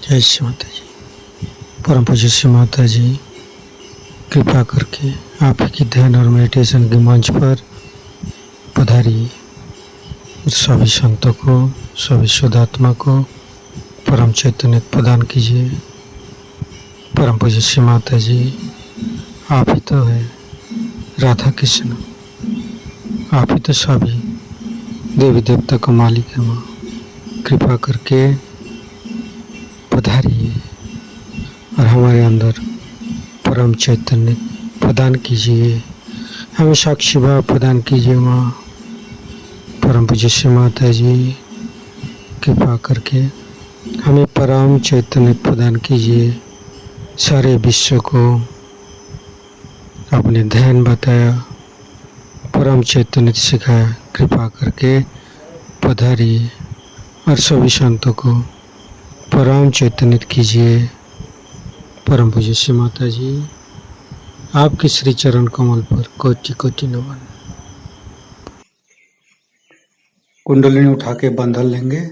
जय श्री माता जी। परम पूज्य श्री माता जी कृपा करके आप ही की ध्यान और मेडिटेशन के मंच पर पधारिए। सभी संतों को, सभी शुद्धात्मा को परम चैतन्य प्रदान कीजिए। परम पूज्य श्री माता जी, आप ही तो है राधा कृष्ण, आप ही तो सभी देवी देवता का मालिक है माँ। कृपा करके पधारिए और हमारे अंदर परम चैतन्य प्रदान कीजिए, हमें साक्षी भाव प्रदान कीजिए माँ। परम पूज्य श्री माता जी कृपा करके हमें परम चैतन्य प्रदान कीजिए। सारे विश्व को आपने ध्यान बताया, परम चैतन्य सिखाया। कृपा करके पधारिए और सभी संतों को परम चैतन्य कीजिए। परम पूज्य श्री माता जी, आपके श्री चरण कमल पर कोटि कोटि नमन। कुंडलिनी उठा के बंधन लेंगे।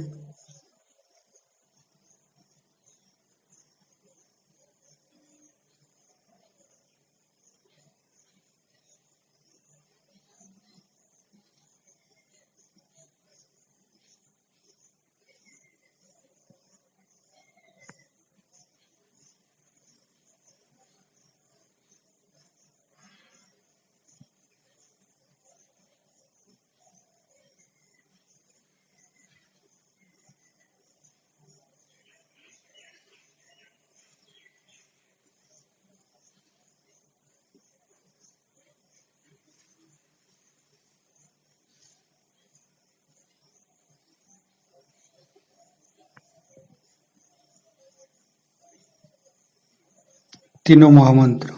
तीनों महामंत्र।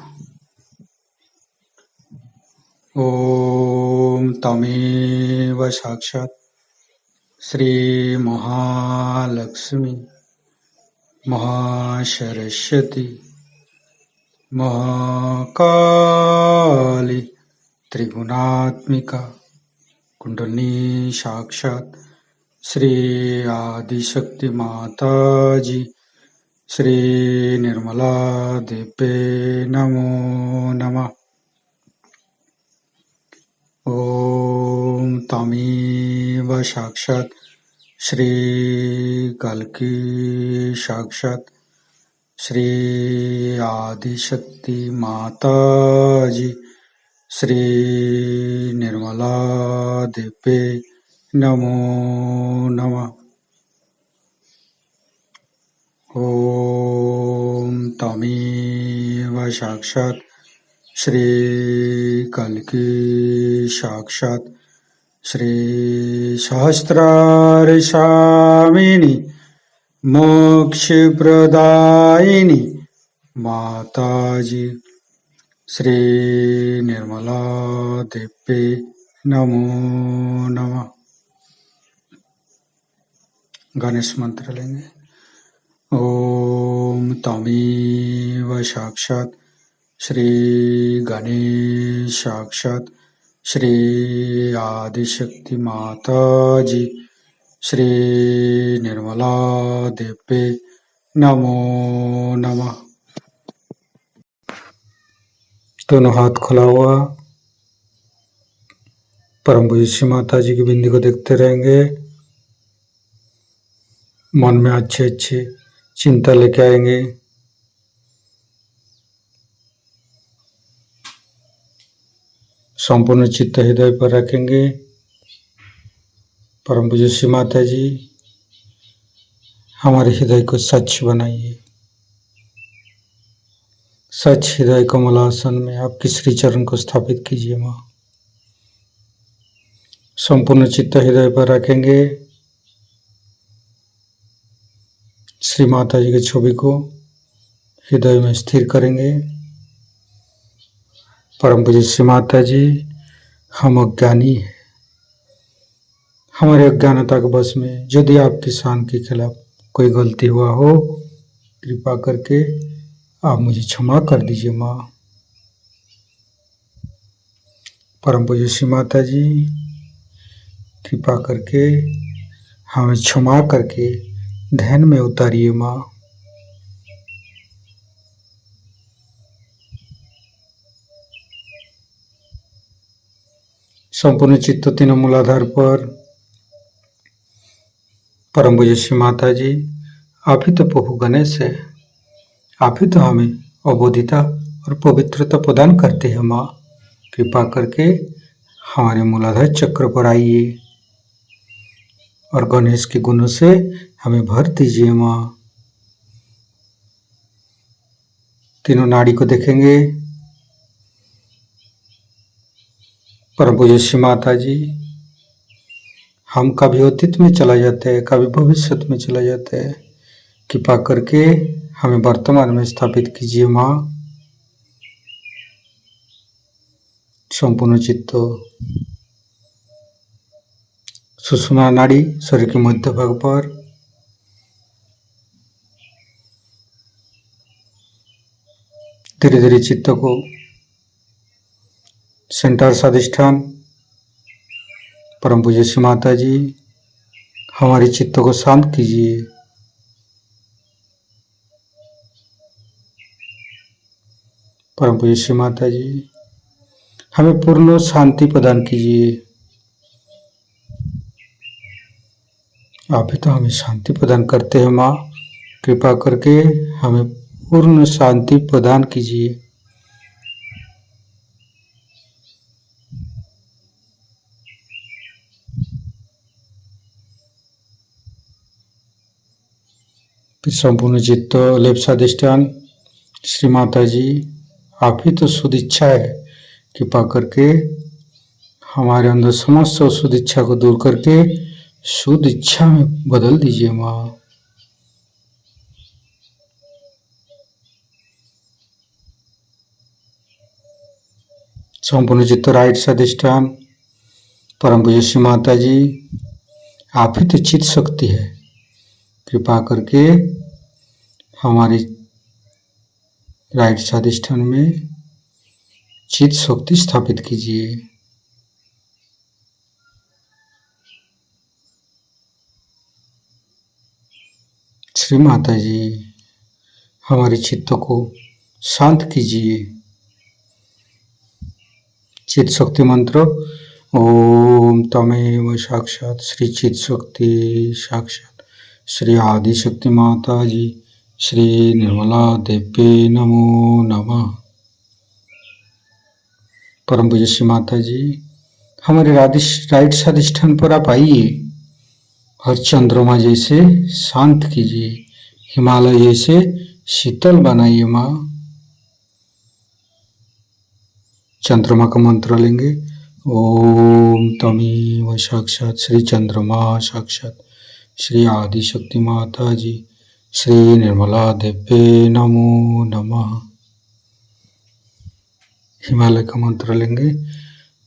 ओम तमेव साक्षात् श्री महालक्ष्मी महासरस्वती महाकाली त्रिगुणात्मिका कुंडलिनी साक्षात् श्री आदिशक्ति माता जी श्री निर्मला देवे नमो नमः। ओम तमेव साक्षात् श्री कल्की साक्षात् श्री आदिशक्ति माता जी श्री निर्मला देवे नमो नमः। ओम तमेव साक्षात् श्री कल्की साक्षात् श्री सहस्रार स्वामिनी मोक्ष प्रदायिनी माताजी श्री निर्मला देवे नमो नमः। गणेश मंत्र लेंगे। ओम तमेव साक्षात् श्री गणेश साक्षात् श्री आदिशक्ति माता जी श्री निर्मला देवे नमो नमः। दोनों हाथ खुला हुआ परम पूज्य श्री माता जी की बिंदी को देखते रहेंगे। मन में अच्छे अच्छे चिंता लेके आएंगे। संपूर्ण चित्त हृदय पर रखेंगे। परम पूज्य श्री माता जी हमारे हृदय को सच बनाइए। सच हृदय कमलासन में आपके श्री चरण को स्थापित कीजिए माँ। संपूर्ण चित्त हृदय पर रखेंगे। श्री माता जी की छवि को हृदय में स्थिर करेंगे। परम पूज्य श्री माता जी, हम अज्ञानी हैं। हमारे अज्ञानता के बस में यदि आपकी शान के खिलाफ कोई गलती हुआ हो, कृपा करके आप मुझे क्षमा कर दीजिए माँ। परम पूज्य श्री माता जी कृपा करके हमें क्षमा करके ध्यान में उतारिए माँ। संपूर्ण चित्त तीनों मूलाधार पर। परम पूज्य माता जी, आप ही तो प्रभु गणेश है, आप ही तो हमें अबोधिता और पवित्रता प्रदान करते हैं माँ। कृपा करके हमारे मूलाधार चक्र पर आइए और गणेश के गुणों से हमें भर दीजिए माँ। तीनों नाड़ी को देखेंगे। परम पूज्य माता जी, हम कभी अतीत में चला जाते हैं, कभी भविष्य में चला जाते हैं। कृपा करके हमें वर्तमान में स्थापित कीजिए माँ। संपूर्ण चित्त सुषुम्ना नाड़ी शरीर के मध्य भाग पर। धीरे धीरे चित्त को सेंटर स्वाधिष्ठान। परम पूज्य माता जी, हमारे चित्त को शांत कीजिए। परम पूज्य माता जी, हमें पूर्ण शांति प्रदान कीजिए। आप ही तो हमें शांति प्रदान करते हैं माँ। कृपा करके हमें पूर्ण शांति प्रदान कीजिए। फिर संपूर्ण चित्त लेप स्वाधिष्ठान। श्री माता जी, आप ही तो शुद्ध इच्छा है। कृपा करके हमारे अंदर समस्त शुद्ध इच्छा को दूर करके शुद्ध इच्छा में बदल दीजिए माँ। संपूर्ण चित्त राइट स्वाधिष्ठान। परम पूज्य माता जी, आप ही तो चित्त शक्ति है। कृपा करके हमारी राइट स्वाधिष्ठान में चित्त शक्ति स्थापित कीजिए। श्री माता जी, हमारे चित्त को शांत कीजिए। चित्त शक्ति मंत्र। ओम तमेव साक्षात श्री चित्त शक्ति साक्षात श्री आदि शक्ति माता जी श्री निर्मला देवी नमो नमः। परम पूज्य माता जी, हमारे राइट स्वाधिष्ठान पर आप आइए। हर चंद्रमा जैसे शांत कीजिए, हिमालय जैसे शीतल बनाइए माँ। चंद्रमा का मंत्र लेंगे। ओम तमेव साक्षात श्री चंद्रमा साक्षात श्री आदि शक्ति माता जी श्री निर्मला देवी नमो नमः। हिमालय का मंत्र लेंगे।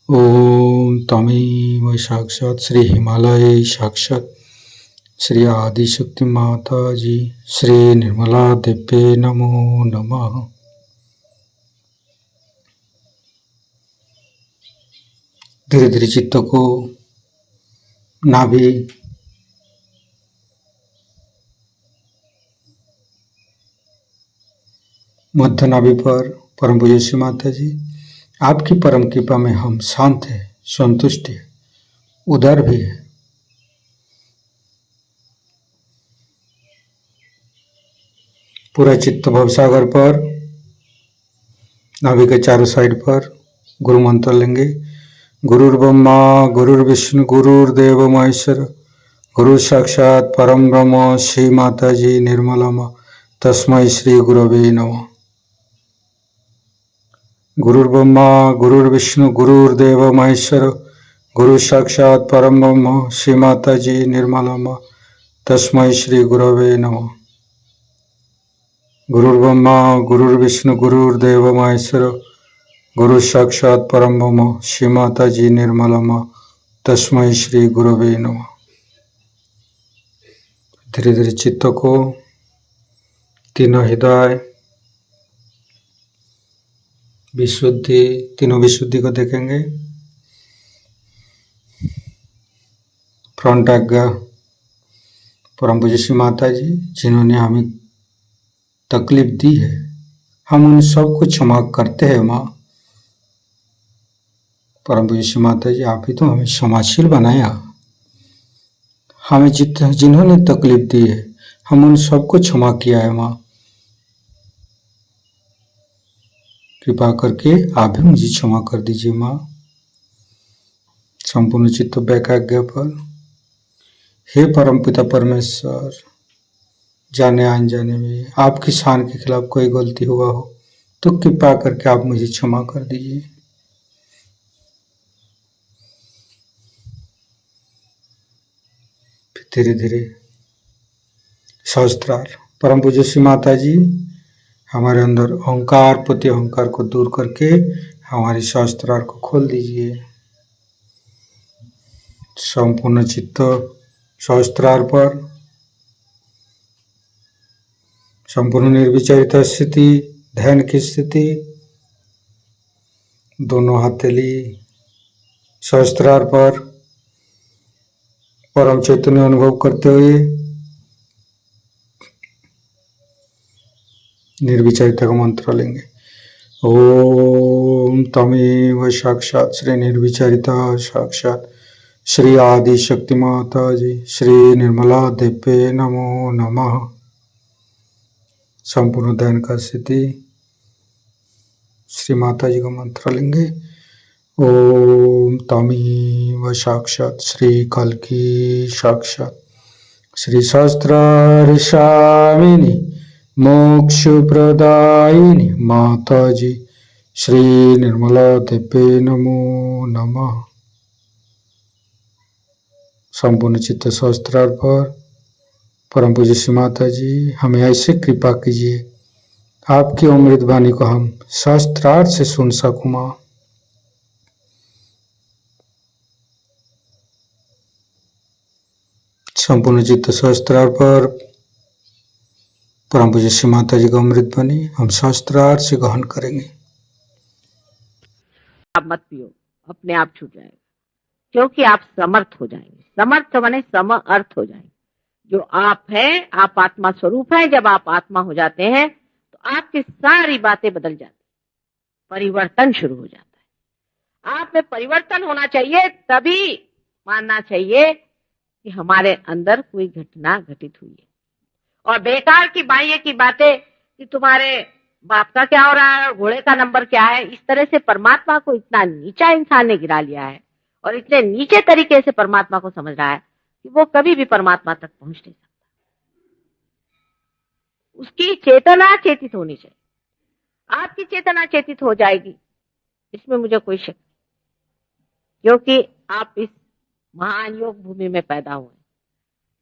ओम तमेव साक्षात श्री हिमालय साक्षात श्री आदि शक्ति माता जी श्री निर्मला देवी नमो नमः। धीरे धीरे चित्त को नाभि मध्य नाभि पर। परम पूज्य माता जी, आपकी परम कृपा में हम शांत है, संतुष्ट है, उदार भी है। पूरा चित्त भवसागर पर, नाभि के चारों साइड पर गुरु मंत्र लेंगे। गुरुर्ब्रह्मा गुरुर्विष्णु गुरुर्देव महेश्वर गुरु साक्षात परम ब्रह्म श्री माता जी निर्मला माँ तस्मै श्री गुरवे नमः। गुरुर्ब्रह्मा गुरुर्विष्णु गुरुर्देव महेश्वर गुरु साक्षात परम ब्रह्म श्री माता जी निर्मला माँ तस्मै श्री गुरवे नमः। गुरुर्ब्रह्मा गुरुर्विष्णु गुरुर्देव महेश्वर गुरु साक्षात परम ब्रह्म श्री माता जी निर्मला माँ तस्मै श्री गुरवे नमः। धीरे धीरे चित्त को तीनों हृदय विशुद्धि, तीनों विशुद्धि को देखेंगे। फ्रंट आज्ञा। परम पूज्य माता जी, जिन्होंने हमें तकलीफ दी है, हम उन सबको क्षमा करते हैं माँ। परम पूज्य माता जी, आप ही तो हमें समाजशील बनाया। हमें जिन्होंने तकलीफ दी है, हम उन सबको क्षमा किया है माँ। कृपा करके आप भी मुझे क्षमा कर दीजिए माँ। संपूर्ण चित्त वैकाग्य पर हे परमपिता परमेश्वर, जाने अनजाने में आपकी शान के खिलाफ कोई गलती हुआ हो तो कृपा करके आप मुझे क्षमा कर दीजिए। धीरे धीरे सहस्त्रार। परम पूज्य श्री माता जी, हमारे अंदर अहंकार प्रति अहंकार को दूर करके हमारी सहस्त्रार को खोल दीजिए। संपूर्ण चित्त सहस्त्रार पर, संपूर्ण निर्विचारिता स्थिति, ध्यान की स्थिति, दोनों हथेली सहस्त्रार पर परम चैतन्य अनुभव करते हुए निर्विचारिता का मंत्र लेंगे। ओम तमेव साक्षात श्री निर्विचारिता साक्षात श्री आदि शक्ति माता जी श्री निर्मला देव्ये नमो नमः। संपूर्ण ध्यान का स्थिति श्री माता जी का मंत्र लेंगे। ओम तमेव साक्षात श्री कल्की साक्षात श्री सहस्त्रार स्वामिनी मोक्ष प्रदायिनी माता जी श्री निर्मला देव्ये नमो नमः। संपूर्ण चित्त सहस्त्रार पर परम पूज्य श्री माता जी, हमें ऐसे कृपा कीजिए आपकी अमृत वाणी को हम सहस्त्रार से सुन सकूं मां। संपूर्ण चित्त सहस्त्रार पर परम पूज्य श्री माता जी का अमृत वाणी हम सहस्त्रार से ग्रहण करेंगे। आप मत पियो, अपने आप छूट जाएगा, क्योंकि आप समर्थ हो जाएंगे। समर्थ माने सम अर्थ हो जाएंगे। जो आप है, आप आत्मा स्वरूप है। जब आप आत्मा हो जाते हैं तो आपकी सारी बातें बदल जाती, परिवर्तन शुरू हो जाता है। आप में परिवर्तन होना चाहिए, तभी मानना चाहिए कि हमारे अंदर कोई घटना घटित हुई है। और बेकार की बाह्य की बातें कि तुम्हारे बाप का क्या हो रहा है, घोड़े का नंबर क्या है, इस तरह से परमात्मा को इतना नीचा इंसान ने गिरा लिया है और इतने नीचे तरीके से परमात्मा को समझ रहा है कि वो कभी भी परमात्मा तक पहुंच नहीं सकता। उसकी चेतना चेतित होनी चाहिए। आपकी चेतना चेतित हो जाएगी, इसमें मुझे कोई शक नहीं, क्योंकि आप इस महान योग भूमि में पैदा हुए।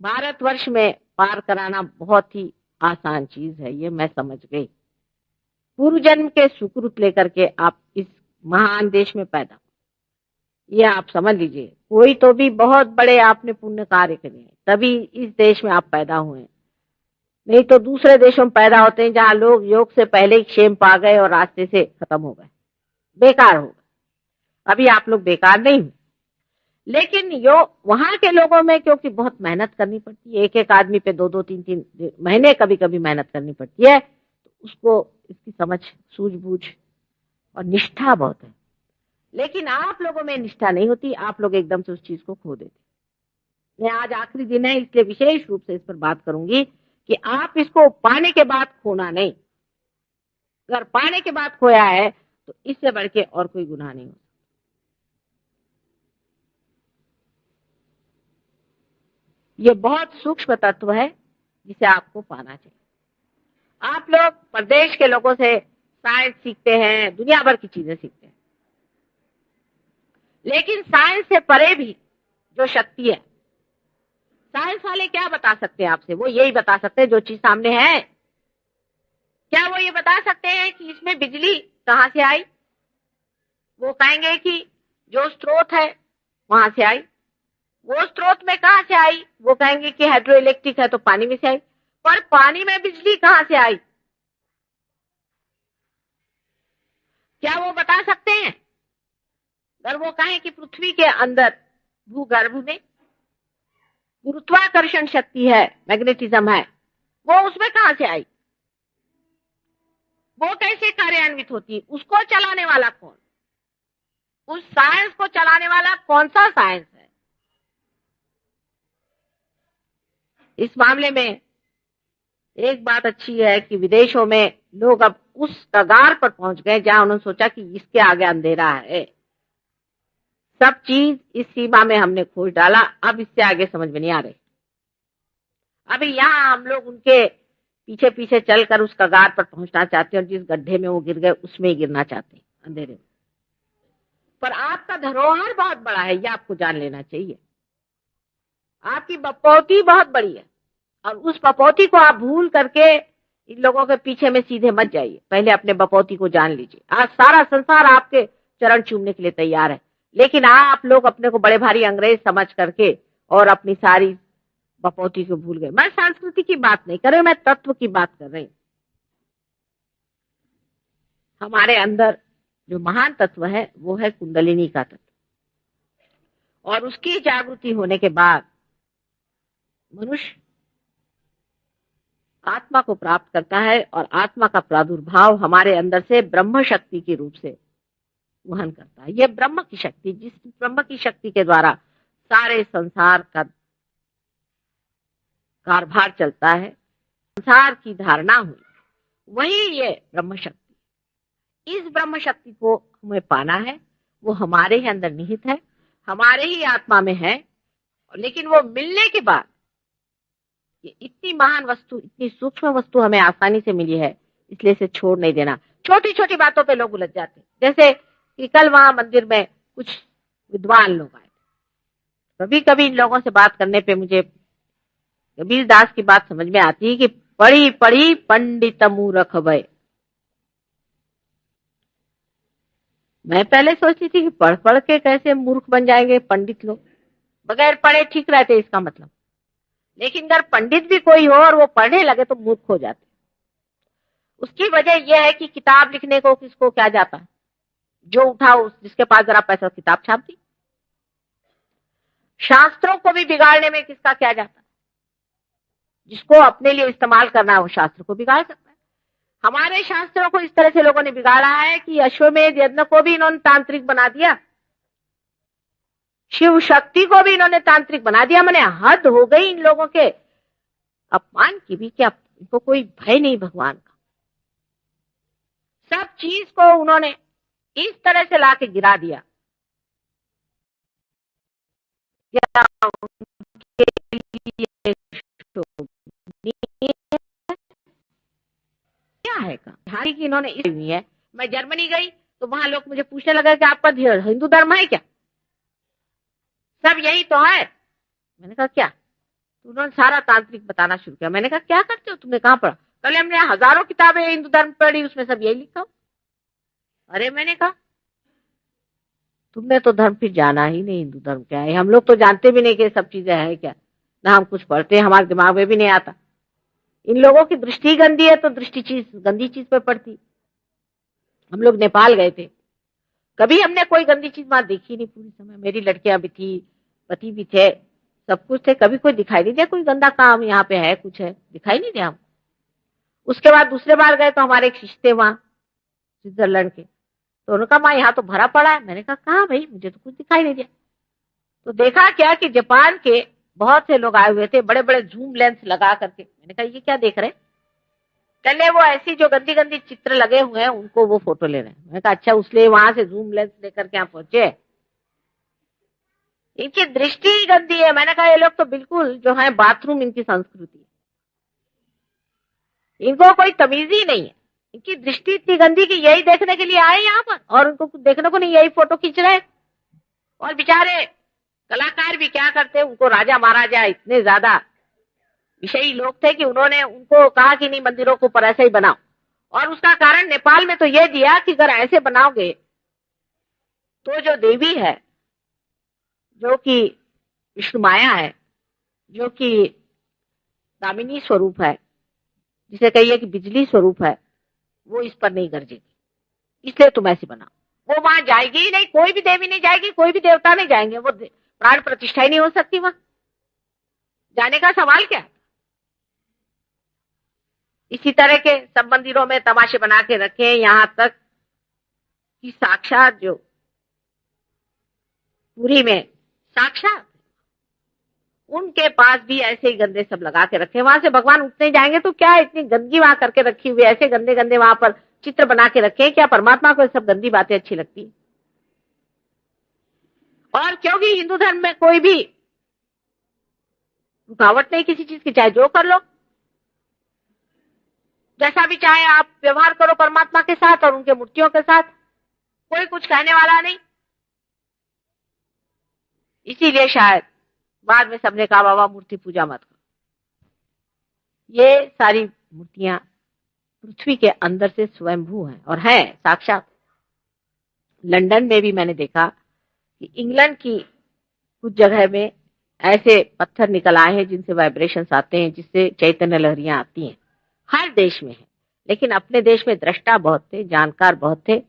भारतवर्ष में पार कराना बहुत ही आसान चीज है, ये मैं समझ गई। पूर्व जन्म के सुकृत लेकर के आप इस महान देश में पैदा हुए, ये आप समझ लीजिए। कोई तो भी बहुत बड़े आपने पुण्य कार्य करे हैं, तभी इस देश में आप पैदा हुए, नहीं तो दूसरे देशों में पैदा होते हैं जहां लोग योग से पहले ही क्षेम पा गए और रास्ते से खत्म हो गए, बेकार हो गए। अभी आप लोग बेकार नहीं हुए, लेकिन यो वहां के लोगों में क्योंकि बहुत मेहनत करनी पड़ती है, एक एक आदमी पे 2-2 3-3 महीने कभी कभी मेहनत करनी पड़ती है, तो उसको इसकी समझ सूझबूझ और निष्ठा बहुत है। लेकिन आप लोगों में निष्ठा नहीं होती, आप लोग एकदम से उस चीज को खो देते। मैं आज आखिरी दिन है, इसलिए विशेष रूप से इस पर बात करूंगी कि आप इसको पाने के बाद खोना नहीं। अगर पाने के बाद खोया है तो इससे बढ़ के और कोई गुनाह नहीं हो। ये बहुत सूक्ष्म तत्व है जिसे आपको पाना चाहिए। आप लोग प्रदेश के लोगों से साइंस सीखते हैं, दुनिया भर की चीजें सीखते हैं, लेकिन साइंस से परे भी जो शक्ति है, साइंस वाले क्या बता सकते हैं आपसे? वो यही बता सकते हैं जो चीज सामने है। क्या वो ये बता सकते हैं कि इसमें बिजली कहां से आई? वो कहेंगे कि जो स्रोत है वहां से आई। वो स्रोत में कहां से आई? वो कहेंगे कि हाइड्रो इलेक्ट्रिक है तो पानी में से आई। पर पानी में बिजली कहां से आई, क्या वो बता सकते हैं? अगर वो कहें कि पृथ्वी के अंदर भूगर्भ में गुरुत्वाकर्षण शक्ति है, मैग्नेटिज्म है, वो उसमें कहां से आई? वो कैसे कार्यान्वित होती? उसको चलाने वाला कौन? उस साइंस को चलाने वाला कौन सा साइंस है? इस मामले में एक बात अच्छी है कि विदेशों में लोग अब उस कगार पर पहुंच गए जहां उन्होंने सोचा कि इसके आगे अंधेरा है। सब चीज इस सीमा में हमने खोज डाला, अब इससे आगे समझ में नहीं आ रही। अभी यहाँ हम लोग उनके पीछे पीछे चलकर उस कगार पर पहुंचना चाहते हैं और जिस गड्ढे में वो गिर गए उसमें ही गिरना चाहते हैं, अंधेरे में। पर आपका धरोहर बहुत बड़ा है, ये आपको जान लेना चाहिए। आपकी बपौती बहुत बड़ी है और उस बपौती को आप भूल करके इन लोगों के पीछे में सीधे मत जाइए। पहले अपने बपौती को जान लीजिए। आज सारा संसार आपके चरण चूमने के लिए तैयार है, लेकिन आप लोग अपने को बड़े भारी अंग्रेज समझ करके और अपनी सारी बपौती को भूल गए। मैं संस्कृति की बात नहीं कर रही, मैं तत्व की बात कर रही हूं। हमारे अंदर जो महान तत्व है वो है कुंडलिनी का तत्व, और उसकी जागृति होने के बाद मनुष्य आत्मा को प्राप्त करता है और आत्मा का प्रादुर्भाव हमारे अंदर से ब्रह्म शक्ति के रूप से वहन करता है। यह ब्रह्म की शक्ति, जिस ब्रह्म की शक्ति के द्वारा सारे संसार का कारभार चलता है, संसार की धारणा हुई, वही ये ब्रह्म शक्ति। इस ब्रह्म शक्ति को हमें पाना है, वो हमारे ही अंदर निहित है, हमारे ही आत्मा में है। लेकिन वो मिलने के बाद ये इतनी महान वस्तु, इतनी सूक्ष्म वस्तु हमें आसानी से मिली है, इसलिए इसे छोड़ नहीं देना। छोटी छोटी बातों पे लोग उलझ जाते हैं, जैसे कि कल वहां मंदिर में कुछ विद्वान लोग आए। कभी कभी इन लोगों से बात करने पे मुझे कबीर दास की बात समझ में आती है कि पढ़ी पढ़ी पंडित मूर्ख भय। मैं पहले सोचती थी कि पढ़ पढ़ के कैसे मूर्ख बन जाएंगे पंडित लोग, बगैर पढ़े ठीक रहते इसका मतलब। लेकिन अगर पंडित भी कोई हो और वो पढ़ने लगे तो मूर्ख हो जाते। उसकी वजह यह है कि किताब लिखने को किसको क्या जाता है, जो उठाओ जिसके पास जरा पैसा किताब छाप दी। शास्त्रों को भी बिगाड़ने में किसका क्या जाता है, जिसको अपने लिए इस्तेमाल करना है वो शास्त्र को बिगाड़ सकता है। हमारे शास्त्रों को इस तरह से लोगों ने बिगाड़ा है कि अश्वमेध यज्ञ को भी इन्होंने तांत्रिक बना दिया, शिव शक्ति को भी इन्होंने तांत्रिक बना दिया। मैंने हद हो गई इन लोगों के अपमान की भी, क्या इनको कोई भय नहीं भगवान का। सब चीज को उन्होंने इस तरह से लाके गिरा दिया, क्या उनके लिए क्या है का हारी की इन्होंने इस हुई है। मैं जर्मनी गई तो वहां लोग मुझे पूछने लगे कि आपका हिंदू धर्म है क्या? सब यही तो है। मैंने कहा क्या? तो उन्होंने सारा तांत्रिक बताना शुरू किया। मैंने कहा क्या करते हो, तुमने कहाँ पढ़ा? पहले हमने हजारों किताबें हिंदू धर्म पढ़ी, उसमें सब यही लिखा। अरे मैंने कहा तुमने तो धर्म फिर जाना ही नहीं, हिंदू धर्म क्या है। हम लोग तो जानते भी नहीं कि सब चीजें है क्या, ना हम कुछ पढ़ते, हमारे दिमाग में भी नहीं आता। इन लोगों की दृष्टि गंदी है तो दृष्टि चीज गंदी चीज पे पड़ती। हम लोग नेपाल गए थे, कभी हमने कोई गंदी चीज वहां देखी नहीं पूरी समय। मेरी लड़कियां भी थी, पति भी थे, सब कुछ थे, कभी कोई दिखाई नहीं दिया कोई गंदा काम यहाँ पे है, कुछ है, दिखाई नहीं दिया हम। उसके बाद दूसरे बार गए तो हमारे एक शिष्य थे वहां स्विट्जरलैंड के, तो उन्होंने कहा माँ यहाँ तो भरा पड़ा है। मैंने कहा कहाँ भाई, मुझे तो कुछ दिखाई नहीं दिया। तो देखा क्या कि जापान के बहुत से लोग आए हुए थे, बड़े बड़े जूम लेंस लगा करके। मैंने कहा ये क्या देख रहे हैं? पहले वो ऐसी जो गंदी गंदी चित्र लगे हुए हैं उनको वो फोटो ले रहे हैं। मैंने कहा अच्छा, उसलिए वहां से जूम लेंस लेकर के यहाँ पहुंचे। इनकी दृष्टि ही गंदी है। मैंने कहा ये लोग तो बिल्कुल जो है बाथरूम इनकी संस्कृति है, इनको कोई तमीज ही नहीं है। इनकी दृष्टि इतनी गंदी कि यही देखने के लिए आए यहाँ पर और उनको कुछ देखने को नहीं, यही फोटो खींच रहे। और बेचारे कलाकार भी क्या करते, उनको राजा महाराजा इतने ज्यादा विषयी लोग थे कि उन्होंने उनको कहा कि नहीं मंदिरों को पर ऐसे ही बनाओ। और उसका कारण नेपाल में तो यह दिया कि अगर ऐसे बनाओगे तो जो देवी है, जो कि विष्णु माया है, जो कि दामिनी स्वरूप है, जिसे कहिए कि बिजली स्वरूप है, वो इस पर नहीं गरजेगी, इसलिए तुम ऐसे बनाओ। वो वहां जाएगी ही नहीं, कोई भी देवी नहीं जाएगी, कोई भी देवता नहीं जाएंगे, वो प्राण प्रतिष्ठा ही नहीं हो सकती वहां, जाने का सवाल क्या है। इसी तरह के सब मंदिरों में तमाशे बना के रखे, यहां तक कि साक्षात जो पुरी में साक्षात उनके पास भी ऐसे ही गंदे सब लगा के रखे। वहां से भगवान उठने जाएंगे तो क्या इतनी गंदगी वहां करके रखी हुई, ऐसे गंदे गंदे वहां पर चित्र बना के रखे हैं। क्या परमात्मा को सब गंदी बातें अच्छी लगती? और क्योंकि हिंदू धर्म में कोई भी रुकावट नहीं किसी चीज की, चाहे जो कर लो, जैसा भी चाहे आप व्यवहार करो परमात्मा के साथ और उनके मूर्तियों के साथ, कोई कुछ कहने वाला नहीं। इसीलिए शायद बाद में सबने कहा बाबा मूर्ति पूजा मत करो। ये सारी मूर्तियां पृथ्वी के अंदर से स्वयंभू हैं और हैं साक्षात। लंदन में भी मैंने देखा कि इंग्लैंड की कुछ जगह में ऐसे पत्थर निकल आए हैं जिनसे वाइब्रेशंस आते हैं, जिससे चैतन्य लहरियां आती हैं। हर देश में है, लेकिन अपने देश में दृष्टा बहुत थे, जानकार बहुत थे।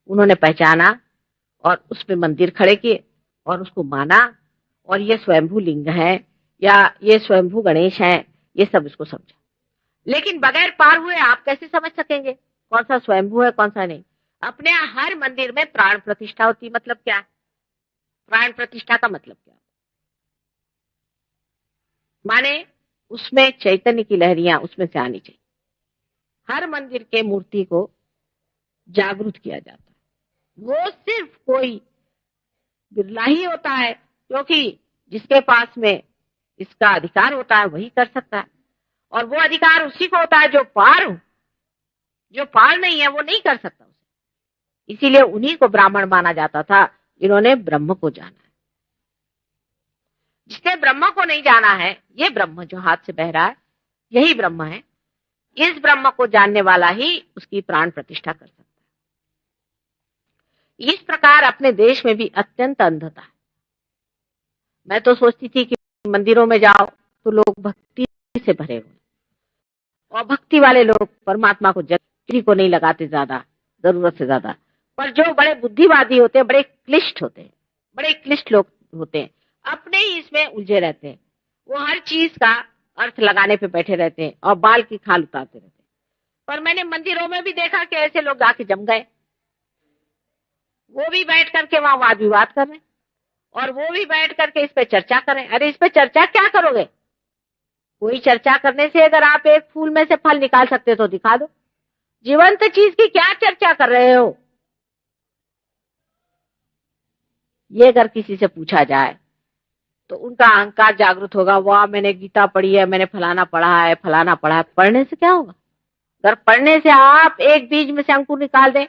उन्होंने पहचाना और उसमें मंदिर खड़े किए और उसको माना, और ये स्वयंभू लिंग है या ये स्वयंभू गणेश है, ये सब इसको समझा। लेकिन बगैर पार हुए आप कैसे समझ सकेंगे कौन सा स्वयंभू है कौन सा नहीं? अपने हर मंदिर में प्राण प्रतिष्ठा होती। मतलब क्या? प्राण प्रतिष्ठा का मतलब क्या? माने उसमें चैतन्य की लहरियां उसमें से आनी चाहिए। हर मंदिर के मूर्ति को जागृत किया जाता है। वो सिर्फ कोई बिरला ही होता है, क्योंकि जिसके पास में इसका अधिकार होता है वही कर सकता है, और वो अधिकार उसी को होता है जो पार हो। जो पार नहीं है वो नहीं कर सकता उसे। इसीलिए उन्हीं को ब्राह्मण माना जाता था जिन्होंने ब्रह्म को जाना है। जिसने ब्रह्म को नहीं जाना है, ये ब्रह्म जो हाथ से बह रहा है यही ब्रह्म है। इस ब्रह्म को जानने वाला ही उसकी प्राण प्रतिष्ठा कर सकता है। इस प्रकार अपने देश में भी अत्यंत अंधता है। मैं तो सोचती थी कि मंदिरों में जाओ तो लोग भक्ति से भरे हुए, और भक्ति वाले लोग परमात्मा को किसी को नहीं लगाते ज्यादा, जरूरत से ज्यादा। पर जो बड़े बुद्धिवादी होते हैं, बड़े क्लिष्ट होते हैं, बड़े क्लिष्ट लोग होते हैं, अपने ही इसमें उलझे रहते हैं। वो हर चीज का अर्थ लगाने पे बैठे रहते हैं और बाल की खाल उतारते रहते हैं। पर मैंने मंदिरों में भी देखा कि ऐसे लोग आके जम गए। वो भी बैठ करके वहां वाद विवाद कर रहे हैं, और वो भी बैठ करके इस पे चर्चा करें। अरे इस पे चर्चा क्या करोगे? कोई चर्चा करने से अगर आप एक फूल में से फल निकाल सकते तो दिखा दो। जीवंत चीज की क्या चर्चा कर रहे हो? ये अगर किसी से पूछा जाए तो उनका अहंकार जागृत होगा। वाह, मैंने गीता पढ़ी है, मैंने फलाना पढ़ा है, फलाना पढ़ा है। पढ़ने से क्या होगा? अगर पढ़ने से आप एक बीज में से अंकुर निकाल दें,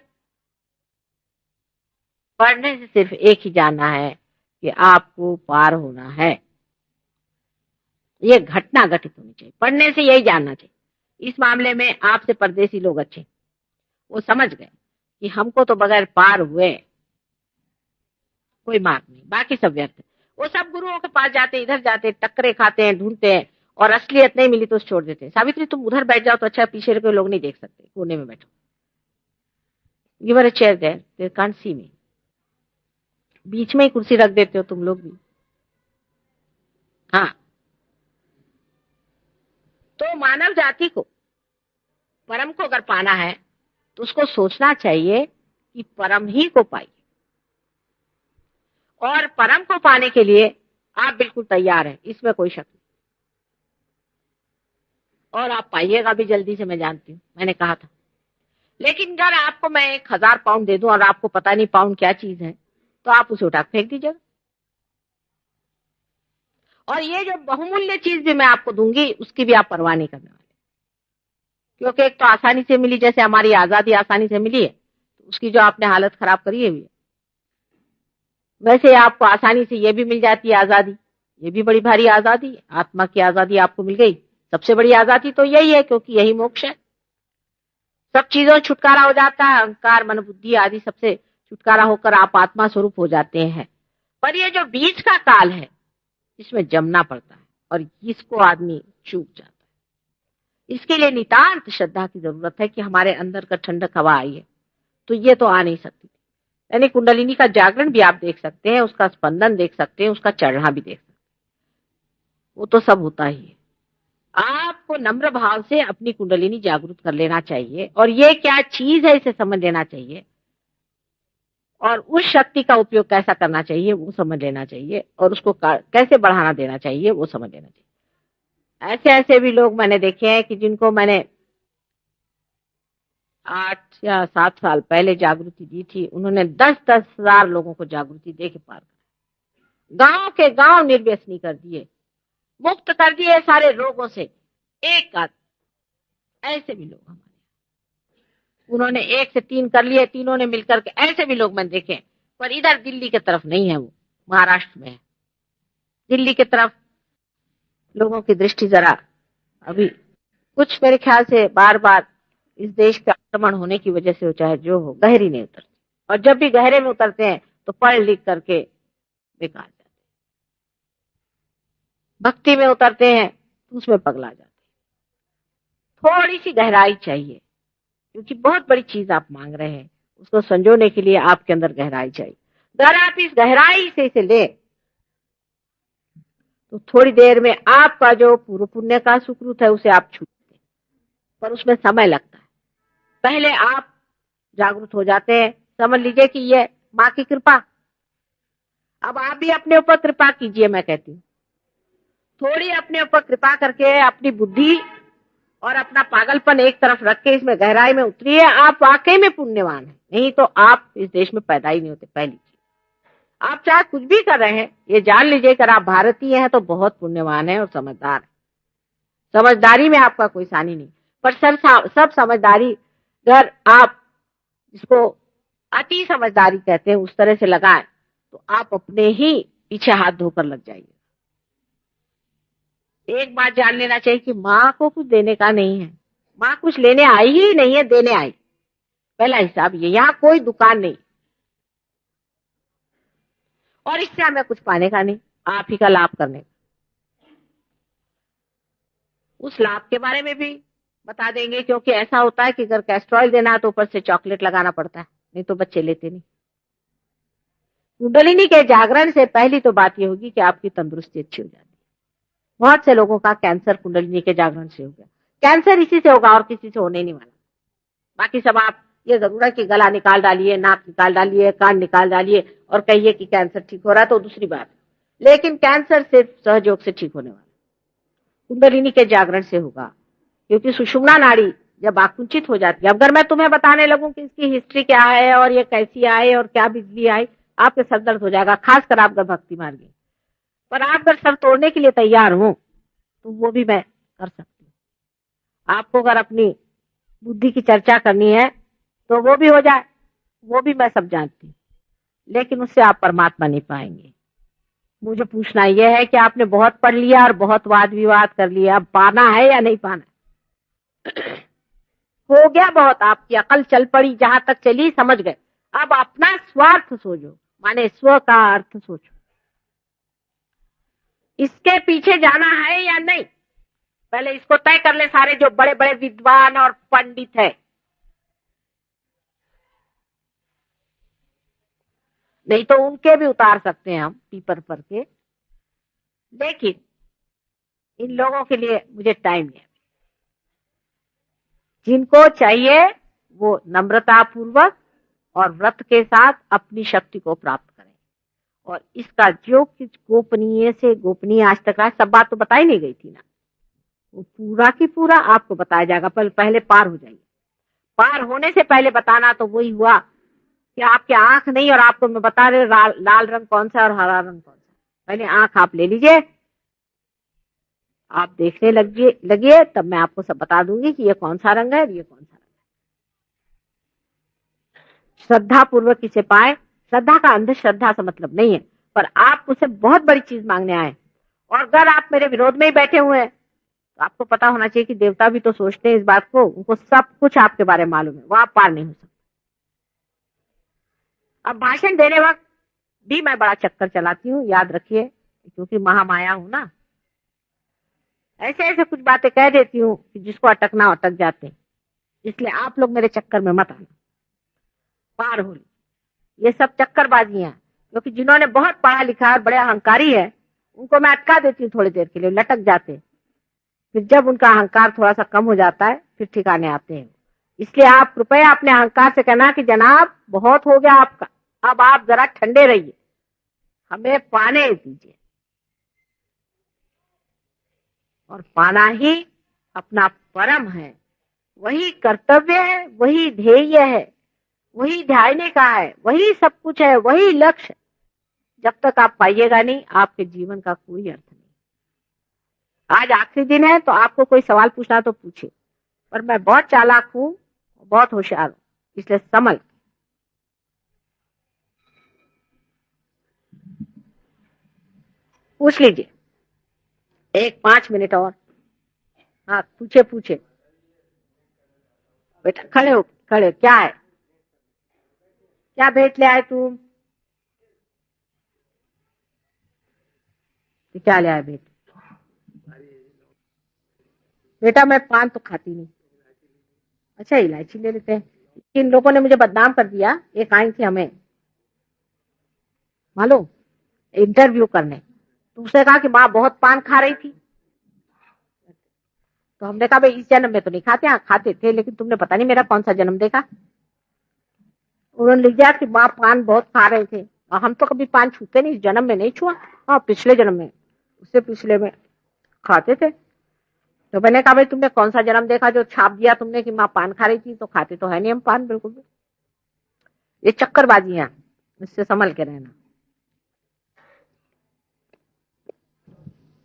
पढ़ने से सिर्फ एक ही जानना है कि आपको पार होना है। ये घटना घटित होनी चाहिए, पढ़ने से यही जानना चाहिए। इस मामले में आपसे परदेसी लोग अच्छे, वो समझ गए कि हमको तो बगैर पार हुए कोई मार्ग नहीं, बाकी सब व्यर्थ है। वो सब गुरुओं के पास जाते, इधर जाते, टक्करे खाते हैं, ढूंढते हैं, और असलियत नहीं मिली तो छोड़ देते हैं। सावित्री तुम उधर बैठ जाओ तो अच्छा, पीछे के लोग नहीं देख सकते, कोने में बैठो। Give her a chair there, they can't see me. बीच में ही कुर्सी रख देते हो तुम लोग भी। हाँ, तो मानव जाति को, परम को अगर पाना है तो उसको सोचना चाहिए कि परम ही को पाइए, और परम को पाने के लिए आप बिल्कुल तैयार हैं, इसमें कोई शक नहीं। और आप पाइएगा भी जल्दी से, मैं जानती हूँ, मैंने कहा था। लेकिन अगर आपको मैं 1000 पाउंड दे दूं और आपको पता नहीं पाउंड क्या चीज है, तो आप उसे उठा फेंक दीजिएगा। और ये जो बहुमूल्य चीज भी मैं आपको दूंगी उसकी भी आप परवाह नहीं करने वाले, क्योंकि एक तो आसानी से मिली, जैसे हमारी आजादी आसानी से मिली है, तो उसकी जो आपने हालत खराब करी है भी, वैसे आपको आसानी से ये भी मिल जाती है आजादी। ये भी बड़ी भारी आजादी, आत्मा की आजादी आपको मिल गई। सबसे बड़ी आजादी तो यही है, क्योंकि यही मोक्ष है। सब चीजों से छुटकारा हो जाता है, अहंकार, मन, बुद्धि आदि सबसे छुटकारा होकर आप आत्मा स्वरूप हो जाते हैं। पर ये जो बीच का काल है, इसमें जमना पड़ता है, और इसको आदमी चूक जाता है। इसके लिए नितांत श्रद्धा की जरूरत है कि हमारे अंदर का ठंडक हवा आई है, तो ये तो आ नहीं सकती। यानी कुंडलिनी का जागरण भी आप देख सकते हैं, उसका स्पंदन देख सकते हैं, उसका चढ़ना भी देख सकते हैं, वो तो सब होता ही है। आपको नम्र भाव से अपनी कुंडलिनी जागृत कर लेना चाहिए, और ये क्या चीज है इसे समझ लेना चाहिए, और उस शक्ति का उपयोग कैसा करना चाहिए वो समझ लेना चाहिए, और उसको कैसे बढ़ाना देना चाहिए वो समझ लेना चाहिए। ऐसे ऐसे भी लोग मैंने देखे हैं कि जिनको मैंने 8 या 7 साल पहले जागृति दी थी, उन्होंने 10-10 हजार लोगों को जागृति दे के पार कर गांव के गांव निर्व्यसनी कर दिए, मुक्त कर दिए सारे रोगों से एक आध। ऐसे भी लोग हमारे, उन्होंने 1 से 3 कर लिए, तीनों ने मिलकर के, ऐसे भी लोग मैंने देखे। पर इधर दिल्ली की तरफ नहीं है, वो महाराष्ट्र में है। दिल्ली की तरफ लोगों की दृष्टि जरा अभी कुछ मेरे ख्याल से बार बार इस देश के आक्रमण होने की वजह से हो, चाहे जो हो, गहरी नहीं उतरते। और जब भी गहरे में उतरते हैं तो पढ़ लिख करके बेकार जाते हैं। भक्ति में उतरते हैं तो उसमें पगला जाते हैं। थोड़ी सी गहराई चाहिए, क्योंकि बहुत बड़ी चीज आप मांग रहे हैं, उसको संजोने के लिए आपके अंदर गहराई चाहिए। अगर आप इस गहराई से इसे ले तो थोड़ी देर में आपका जो पूर्व पुण्य का सुकृत है उसे आप छूटते हैं, पर उसमें समय लगता है। पहले आप जागरूक हो जाते हैं, समझ लीजिए कि ये माँ की कृपा। अब आप भी अपने ऊपर कृपा कीजिए, मैं कहती हूँ थोड़ी अपने ऊपर कृपा करके अपनी बुद्धि और अपना पागलपन एक तरफ रख के इसमें गहराई में उतरिए। आप वाकई में पुण्यवान हैं, नहीं तो आप इस देश में पैदा ही नहीं होते। पहली चीज, आप चाहे कुछ भी कर रहे हैं, ये जान लीजिए अगर आप भारतीय हैं तो बहुत पुण्यवान है और समझदार है। समझदारी में आपका कोई सानी नहीं, पर सब समझदारी अगर आप इसको अति समझदारी कहते हैं उस तरह से लगाएं तो आप अपने ही पीछे हाथ धोकर लग जाइए। एक बात जान लेना चाहिए कि माँ को कुछ देने का नहीं है, माँ कुछ लेने आई ही नहीं है, देने आई। पहला हिसाब ये, यहाँ कोई दुकान नहीं और इससे हमें कुछ पाने का नहीं, आप ही का लाभ करने का। उस लाभ के बारे में भी बता देंगे, क्योंकि ऐसा होता है कि अगर कैस्ट्रॉल देना है तो ऊपर से चॉकलेट लगाना पड़ता है, नहीं तो बच्चे लेते नहीं। कुंडलिनी के जागरण से पहली तो बात ये होगी कि आपकी तंदुरुस्ती अच्छी हो जाती है। बहुत से लोगों का कैंसर कुंडलिनी के जागरण से हो गया। कैंसर इसी से होगा और किसी से होने नहीं वाला। बाकी सब आप ये जरूर है कि गला निकाल डालिए, नाक निकाल डालिए, कान निकाल डालिए और कहिए कि कैंसर ठीक हो रहा है, तो दूसरी बात। लेकिन कैंसर सिर्फ सहयोग से ठीक होने वाला, कुंडलिनी के जागरण से होगा। क्योंकि सुषुम्ना नाड़ी जब आकुंचित हो जाती है, अगर मैं तुम्हें बताने लगूं कि इसकी हिस्ट्री क्या है और ये कैसी आई और क्या बिजली आई, आपके सर दर्द हो जाएगा, खासकर आप अगर भक्ति मार्ग में। पर आप अगर सर तोड़ने के लिए तैयार हो तो वो भी मैं कर सकती हूँ। आपको अगर अपनी बुद्धि की चर्चा करनी है तो वो भी हो जाए, वो भी मैं सब जानती हूँ, लेकिन उससे आप परमात्मा नहीं पाएंगे। मुझे पूछना यह है कि आपने बहुत पढ़ लिया और बहुत वाद विवाद कर लिया, अब पाना है या नहीं पाना? हो गया बहुत, आपकी अकल चल पड़ी, जहां तक चली समझ गए। अब अपना स्वार्थ सोचो, माने स्व का अर्थ सोचो, इसके पीछे जाना है या नहीं, पहले इसको तय कर ले। सारे जो बड़े बड़े विद्वान और पंडित है, नहीं तो उनके भी उतार सकते हैं हम पीपर पर के, लेकिन इन लोगों के लिए मुझे टाइम नहीं है। जिनको चाहिए वो नम्रता पूर्वक और व्रत के साथ अपनी शक्ति को प्राप्त करें। और इसका जो कुछ गोपनीय से गोपनीय आज तक सब बात तो बताई नहीं गई थी ना, वो पूरा की पूरा आपको बताया जाएगा। पहले पार हो जाइए। पार होने से पहले बताना तो वही हुआ कि आपकी आंख नहीं, और आपको मैं बता रहे लाल रंग कौन सा और हरा रंग कौन सा। पहले आंख आप ले लीजिए, आप देखने लगिए, तब मैं आपको सब बता दूंगी कि ये कौन सा रंग है और ये कौन सा रंग है। श्रद्धा पूर्वक इसे पाए। श्रद्धा का अंधश्रद्धा से मतलब नहीं है, पर आप मुझसे बहुत बड़ी चीज मांगने आए, और अगर आप मेरे विरोध में ही बैठे हुए हैं तो आपको पता होना चाहिए कि देवता भी तो सोचते हैं इस बात को, उनको सब कुछ आपके बारे में मालूम है, वो आप पार नहीं हो सकते। अब भाषण देने वक्त भी मैं बड़ा चक्कर चलाती हूँ, याद रखिए, क्योंकि महामाया हूं ना। ऐसे ऐसे कुछ बातें कह देती हूँ कि जिसको अटकना अटक जाते हैं, इसलिए आप लोग मेरे चक्कर में मत आना, पार हो। ये सब चक्करबाजी है, क्योंकि जिन्होंने बहुत पढ़ा लिखा और बड़े अहंकारी है उनको मैं अटका देती हूँ, थोड़ी देर के लिए लटक जाते, फिर जब उनका अहंकार थोड़ा सा कम हो जाता है फिर ठिकाने आते हैं। इसलिए आप कृपया अपने अहंकार से कहना कि जनाब बहुत हो गया आपका, अब आप जरा ठंडे रहिए, हमें पाने दीजिए, और पाना ही अपना परम है, वही कर्तव्य है, वही ध्येय है, वही ध्यान का है, वही सब कुछ है, वही लक्ष्य। जब तक आप पाइएगा नहीं, आपके जीवन का कोई अर्थ नहीं। आज आखिरी दिन है, तो आपको कोई सवाल पूछना तो पूछे, पर मैं बहुत चालाक हूं, बहुत होशियार हूं, इसलिए संभल। पूछ लीजिए, 5 मिनट और। हाँ, पूछे पूछे बेटा, खड़े हो, खड़े। क्या है, क्या भेंट ले आए तुम? क्या ले आए भेंट? बेटा मैं पान तो खाती नहीं। अच्छा, इलायची ले लेते हैं। इन लोगों ने मुझे बदनाम कर दिया। एक आई थी हमें मालूम, इंटरव्यू करने, तो उसने कहा कि माँ बहुत पान खा रही थी। तो हमने कहा भाई इस जन्म में तो नहीं खाते, हाँ खाते थे, लेकिन तुमने पता नहीं मेरा कौन सा जन्म देखा। उन्होंने लिख दिया कि माँ पान बहुत खा रहे थे, और हम तो कभी पान छूते नहीं, इस जन्म में नहीं छुआ, हाँ पिछले जन्म में, उससे पिछले में खाते थे। तो मैंने कहा भाई तुमने कौन सा जन्म देखा जो छाप दिया तुमने कि माँ पान खा रही थी? तो खाते तो है नहीं हम पान बिल्कुल भी। ये चक्करबाजी है, इससे संभल के रहना।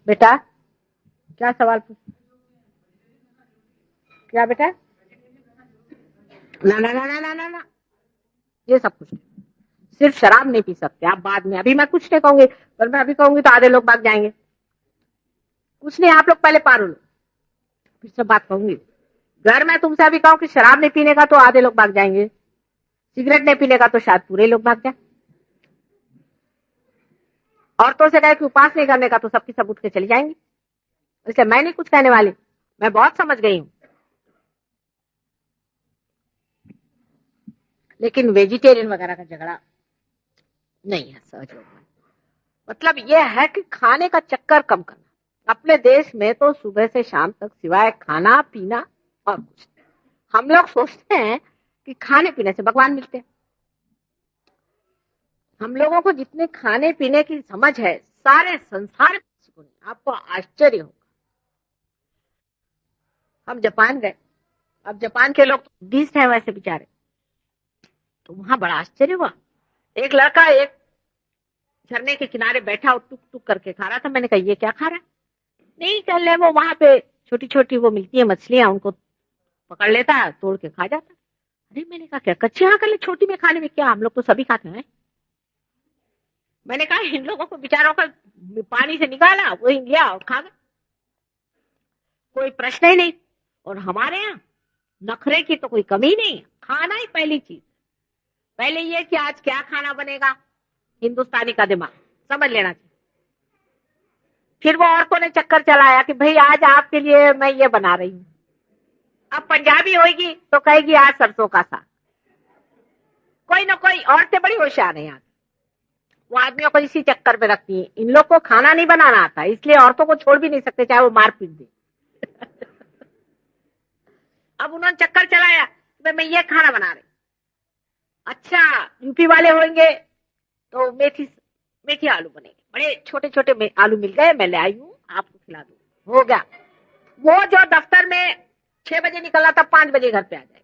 बेटा क्या सवाल पूछ? क्या बेटा? ना ना ना ना ना ना ना, ये सब कुछ नहीं। सिर्फ शराब नहीं पी सकते आप, बाद में। अभी मैं कुछ नहीं कहूंगी, पर मैं अभी कहूंगी तो आधे लोग भाग जाएंगे। कुछ नहीं, आप लोग पहले पार लो, फिर सब बात कहूंगी। घर में तुमसे अभी कहूं कि शराब नहीं पीने का, तो आधे लोग भाग जाएंगे। सिगरेट नहीं पीने का, तो शायद पूरे लोग भाग जाए। औरतों से कहे कि उपास नहीं करने का, तो सबकी सब उठ के चली जाएंगी। इसलिए मैं नहीं कुछ कहने वाली, मैं बहुत समझ गई हूं। लेकिन वेजिटेरियन वगैरह का झगड़ा नहीं है सहज योग में। मतलब यह है कि खाने का चक्कर कम करना। अपने देश में तो सुबह से शाम तक सिवाय खाना पीना और कुछ नहीं। हम लोग सोचते हैं कि खाने पीने से भगवान मिलते हैं। हम लोगों को जितने खाने पीने की समझ है, सारे संसार में किसी को नहीं। आपको आश्चर्य होगा। हम जापान गए, अब जापान के लोग बुद्धिस्ट हैं वैसे बेचारे, तो वहां बड़ा आश्चर्य हुआ। एक लड़का एक झरने के किनारे बैठा और टुक टुक करके खा रहा था। मैंने कहा ये क्या खा रहा है? नहीं कर ले, वो वहां पे छोटी छोटी वो मिलती है मछलियां, उनको पकड़ लेता है, तोड़ के खा जाता है। अरे मैंने कहा क्या कच्ची हाँ कर ले, छोटी में खाने में क्या, हम लोग तो सभी खाते हैं। मैंने कहा इन लोगों को बेचारों का पानी से निकाला, वही लिया और खा गए, कोई प्रश्न ही नहीं। और हमारे यहाँ नखरे की तो कोई कमी नहीं है, खाना ही पहली चीज। पहले ये कि आज क्या खाना बनेगा, हिंदुस्तानी का दिमाग समझ लेना चाहिए। फिर वो औरतों ने चक्कर चलाया कि भाई आज आपके लिए मैं ये बना रही हूं। अब पंजाबी होगी तो कहेगी आज सरसों का साग। कोई ना कोई औरतें बड़ी होशियार हैं, वो आदमियों को इसी चक्कर में रखती हैं। इन लोग को खाना नहीं बनाना आता, इसलिए औरतों को छोड़ भी नहीं सकते, चाहे वो मार पीट दे। अब उन्होंने चक्कर चलाया कि मैं ये खाना बना रही। अच्छा, यूपी वाले होंगे तो मेथी आलू बनेंगे, बड़े छोटे छोटे आलू मिल गए, मैं ले आई हूँ, आपको खिला दूँ। हो गया। वो जो दफ्तर में 6 बजे निकला था, 5 बजे घर पे आ जाए।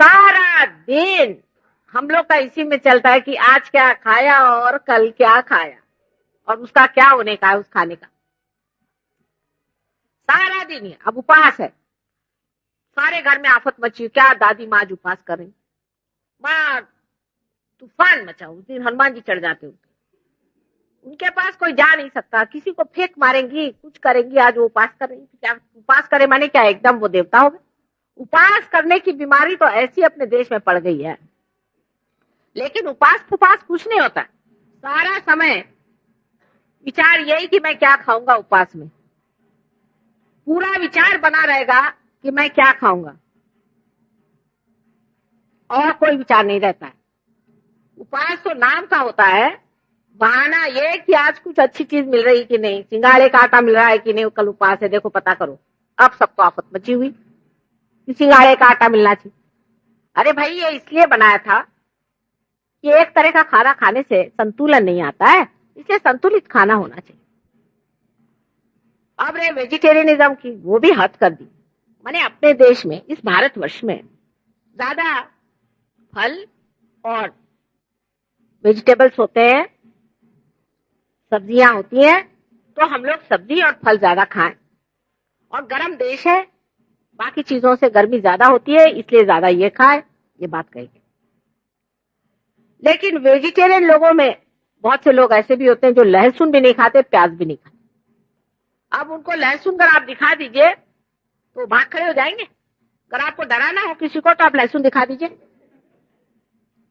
सारा दिन हम लोग का इसी में चलता है कि आज क्या खाया और कल क्या खाया और उसका क्या होने का है उस खाने का। सारा दिन ही। अब उपवास है, सारे घर में आफत मची। क्या दादी माँ आज उपवास कर रही, माँ तूफान मचा। उस दिन हनुमान जी चढ़ जाते, उनके पास कोई जा नहीं सकता, किसी को फेंक मारेंगी, कुछ करेंगी। आज वो उपास कर रही, क्या उपास करे माने क्या एकदम वो देवता हो गए? उपास करने की बीमारी तो ऐसी अपने देश में पड़ गई है। लेकिन उपास कुछ नहीं होता, सारा समय विचार यही कि मैं क्या खाऊंगा। उपास में पूरा विचार बना रहेगा कि मैं क्या खाऊंगा, और कोई विचार नहीं रहता है। उपास तो नाम का होता है, बहाना ये कि आज कुछ अच्छी चीज मिल रही कि नहीं, सिंगाड़े का आटा मिल रहा है कि नहीं, कल उपास है, देखो पता करो। अब सबको आफत मची हुई कि सिंगाड़े का आटा मिलना चाहिए। अरे भाई, ये इसलिए बनाया था कि एक तरह का खाना खाने से संतुलन नहीं आता है, इसलिए संतुलित खाना होना चाहिए। अब रे वेजिटेरियनिज्म की, वो भी हद कर दी। माने अपने देश में, इस भारतवर्ष में ज्यादा फल और वेजिटेबल्स होते हैं, सब्जियां होती हैं, तो हम लोग सब्जी और फल ज्यादा खाएं। और गर्म देश है, बाकी चीजों से गर्मी ज्यादा होती है, इसलिए ज्यादा ये खाए, ये बात कही गई। लेकिन वेजिटेरियन लोगों में बहुत से लोग ऐसे भी होते हैं जो लहसुन भी नहीं खाते, प्याज भी नहीं खाते। अब उनको लहसुन अगर आप दिखा दीजिए तो भाग खड़े हो जाएंगे। अगर आपको डराना हो किसी को तो आप लहसुन दिखा दीजिए,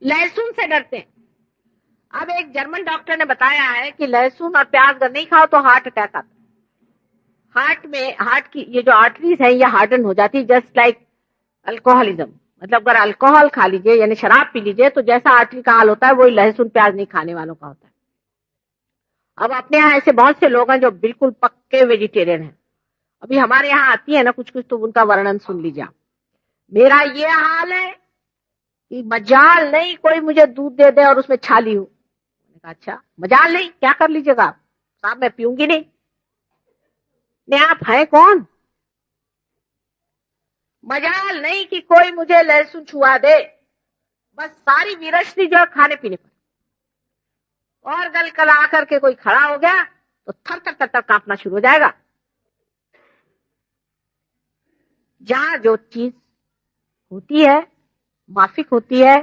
लहसुन से डरते हैं। अब एक जर्मन डॉक्टर ने बताया है कि लहसुन और प्याज अगर नहीं खाओ तो हार्ट अटैक आता है। हार्ट की ये जो आर्टरीज है ये हार्डन हो जाती है, जस्ट लाइक अल्कोहलिज्म। मतलब अगर अल्कोहल खा लीजिए यानी शराब पी लीजिए तो जैसा आर्टरी का हाल होता है वही लहसुन प्याज नहीं खाने वालों का होता है। अब अपने यहाँ ऐसे बहुत से लोग हैं जो बिल्कुल पक्के वेजिटेरियन हैं। अभी हमारे यहाँ आती है ना कुछ कुछ, तो उनका वर्णन सुन लीजिए। मेरा ये हाल है कि मजाल नहीं कोई मुझे दूध दे दे और उसमें छाली हो। मैंने कहा अच्छा, मजाल नहीं, क्या कर लीजिएगा आप? साहब मैं पीऊंगी नहीं। ने आप हैं कौन? मजाल नहीं कि कोई मुझे लहसुन छुआ दे, बस सारी विरश्ती जो है खाने पीने पर। और गल कला करके कोई खड़ा हो गया तो थर थर थर थर कांपना शुरू हो जाएगा। जहां जो चीज होती है माफिक होती है,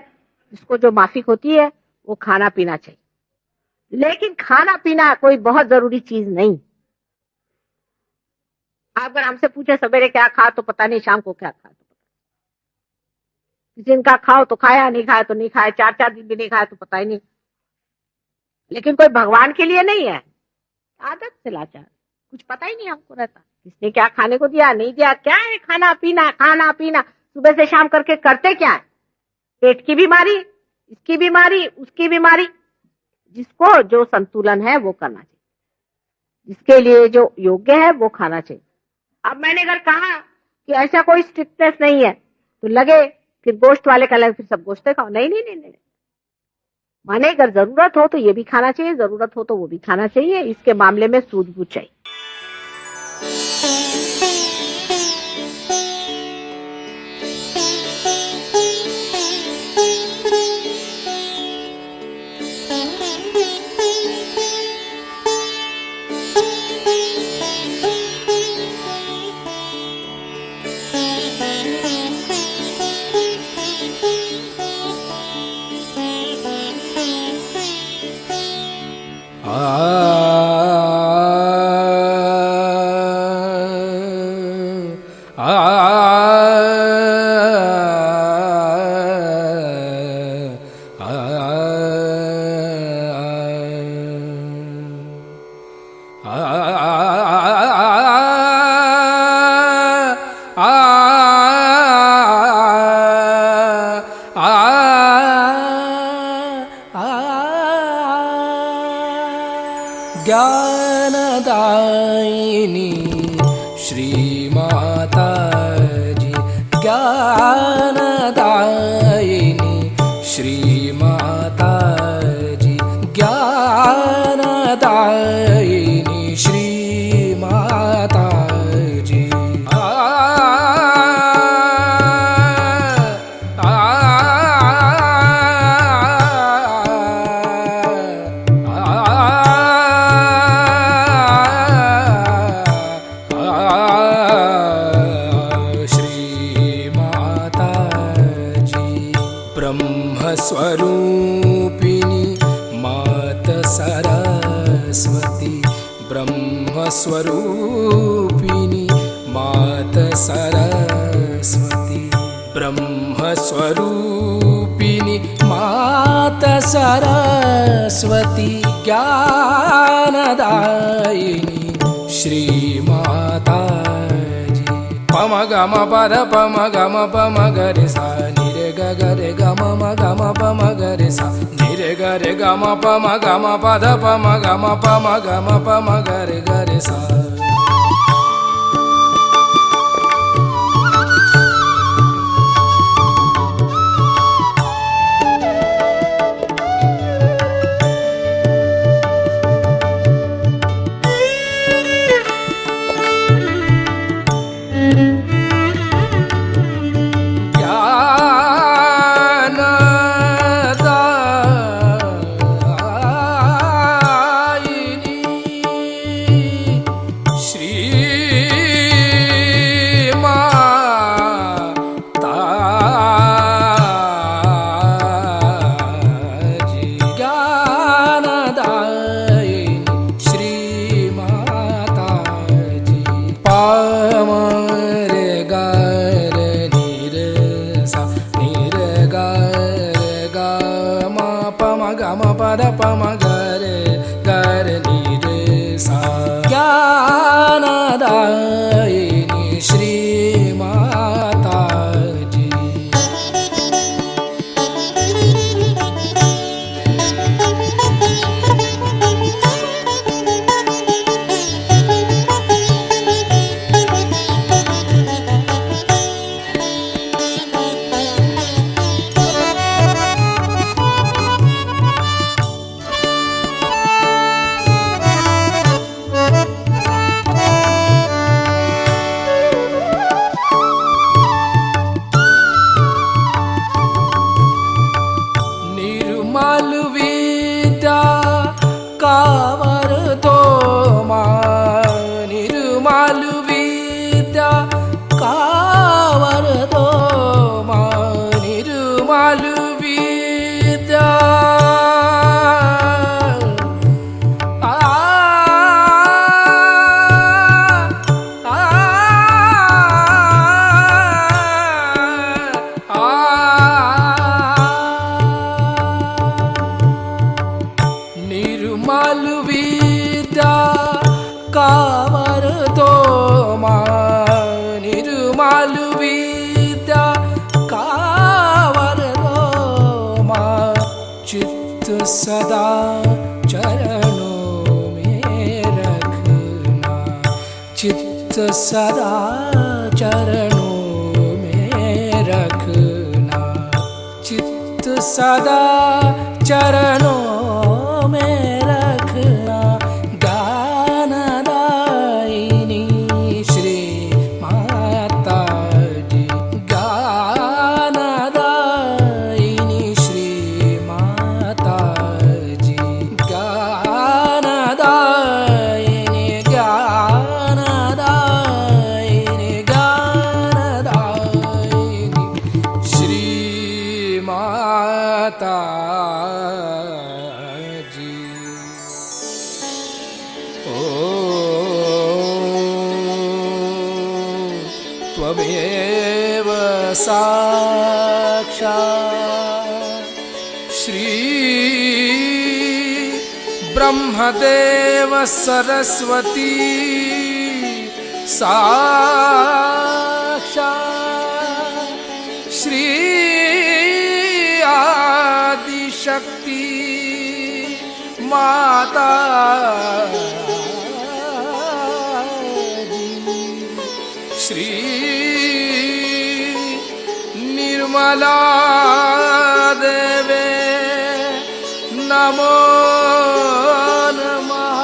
जिसको जो माफिक होती है वो खाना पीना चाहिए। लेकिन खाना पीना कोई बहुत जरूरी चीज नहीं। आप अगर हमसे पूछे सवेरे क्या खा तो पता नहीं, शाम को क्या खा तो पता, किसी दिन का खाओ तो खाया, नहीं खाया तो नहीं खाया, 4-4 दिन भी नहीं खाया तो पता ही नहीं। लेकिन कोई भगवान के लिए नहीं है, आदत से लाचार, कुछ पता ही नहीं हमको रहता किसने क्या खाने को दिया नहीं दिया। क्या है खाना पीना, खाना पीना सुबह से शाम करके करते क्या है? पेट की बीमारी, इसकी बीमारी, उसकी बीमारी। जिसको जो संतुलन है वो करना चाहिए, जिसके लिए जो योग्य है वो खाना चाहिए। अब मैंने अगर कहा कि ऐसा कोई स्ट्रिक्टनेस नहीं है तो लगे फिर गोश्त वाले का लगे फिर सब गोश्त खाओ, नहीं नहीं नहीं नहीं। माने अगर जरूरत हो तो ये भी खाना चाहिए, जरूरत हो तो वो भी खाना चाहिए। इसके मामले में सूझबूझ चाहिए। ज्ञानदायिनी श्रीमाता जी, ज्ञानदायिनी श्रीमाता जी, ज्ञानदायिनी श्रीमाता जी। स्वरूपिणी मात सरस्वती, ब्रह्मस्वरूपिणी मात सरस्वती, ब्रह्मस्वरूपिणी मात सरस्वती, ज्ञानदायिनी श्रीमाता जी। पम गम पद पम गम पम गरे सा निरे ग गरे गम म गम पम गरे सा निरे गरे गम पम गम पद पम गम पम गम पम गरे गरे सा। मालु विद्या कावर दो माँ चित्त सदा चरणों में रखना चित्त सदा चरणों में रखना चित्त सदा चरणों में रखना ज्ञानदायिनी श्री माता जी ज्ञानदायिनी श्री माता जी ज्ञानदायिनी ज्ञानदायिनी ज्ञानदायिनी श्री माता जी। ओ त्वमेव साक्षात् श्री ब्रह्मदेव सरस्वती साक्षात् श्री आदिशक्ति माता जी श्री निर्मला देवे नमो नमः।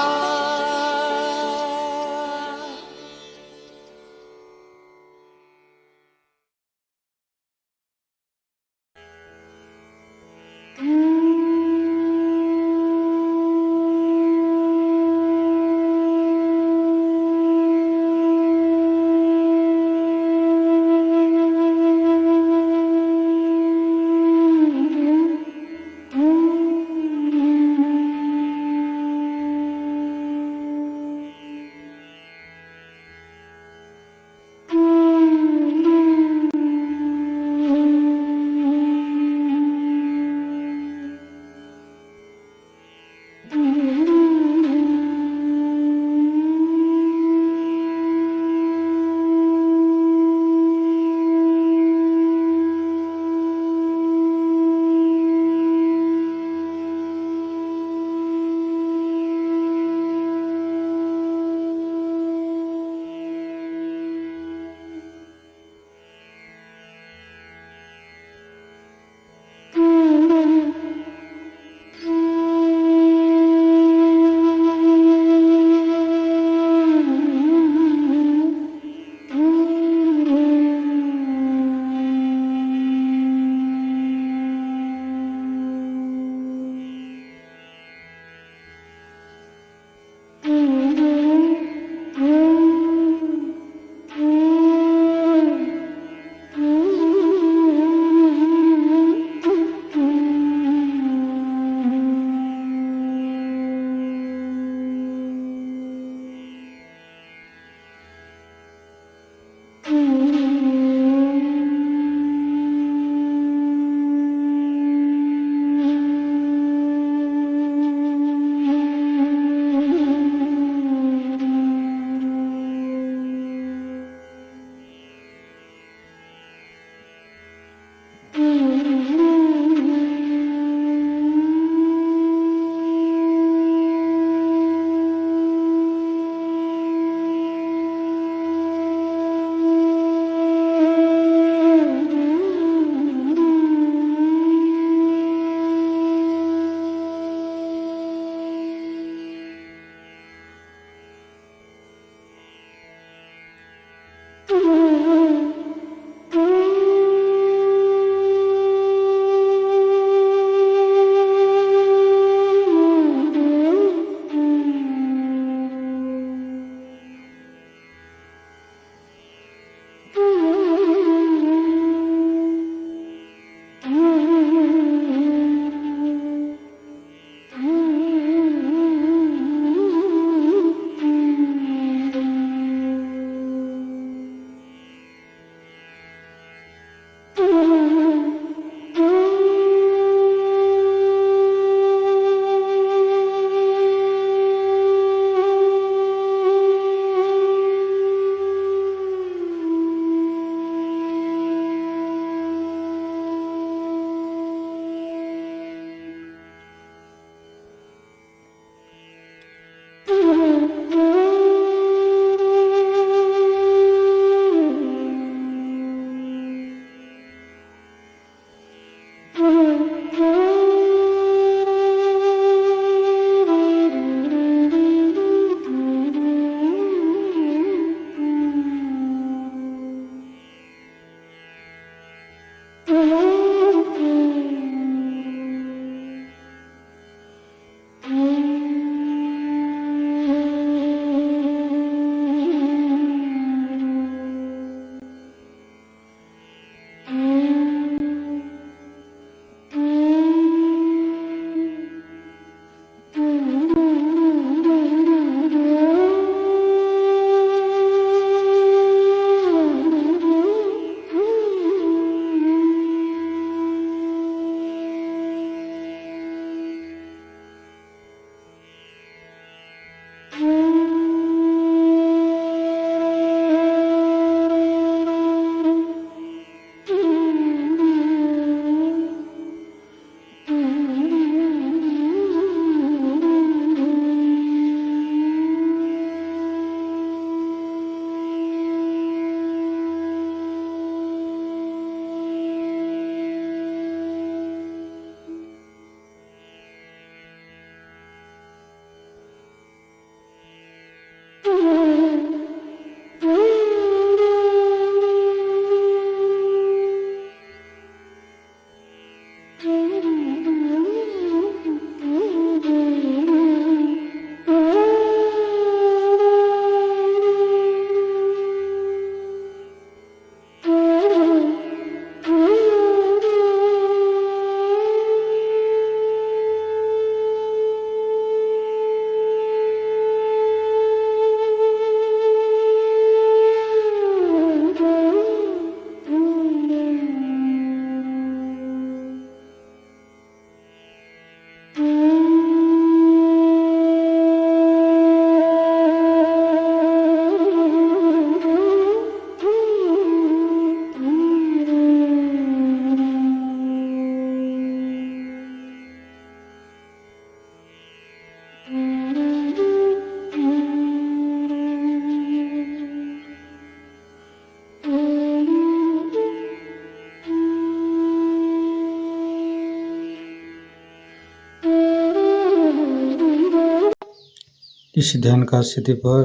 इस ध्यान का स्थिति पर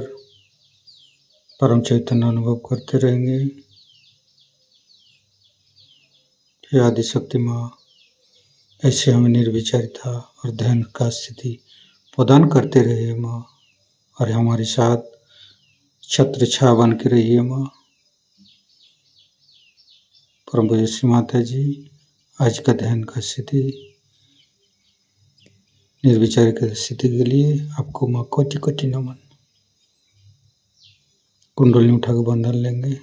परम चैतन्य अनुभव करते रहेंगे। हे आदिशक्ति माँ, ऐसे हमें निर्विचारिता और ध्यान का स्थिति प्रदान करते रहिए माँ, और हमारे साथ छत्र छाया बन के रहिए माँ। परम पूज्य श्री माता जी, आज का ध्यान का स्थिति निर्विचार की स्थिति के लिए आपको माँ कोटि कोटि नमन। कुंडली उठा के बंधन लेंगे।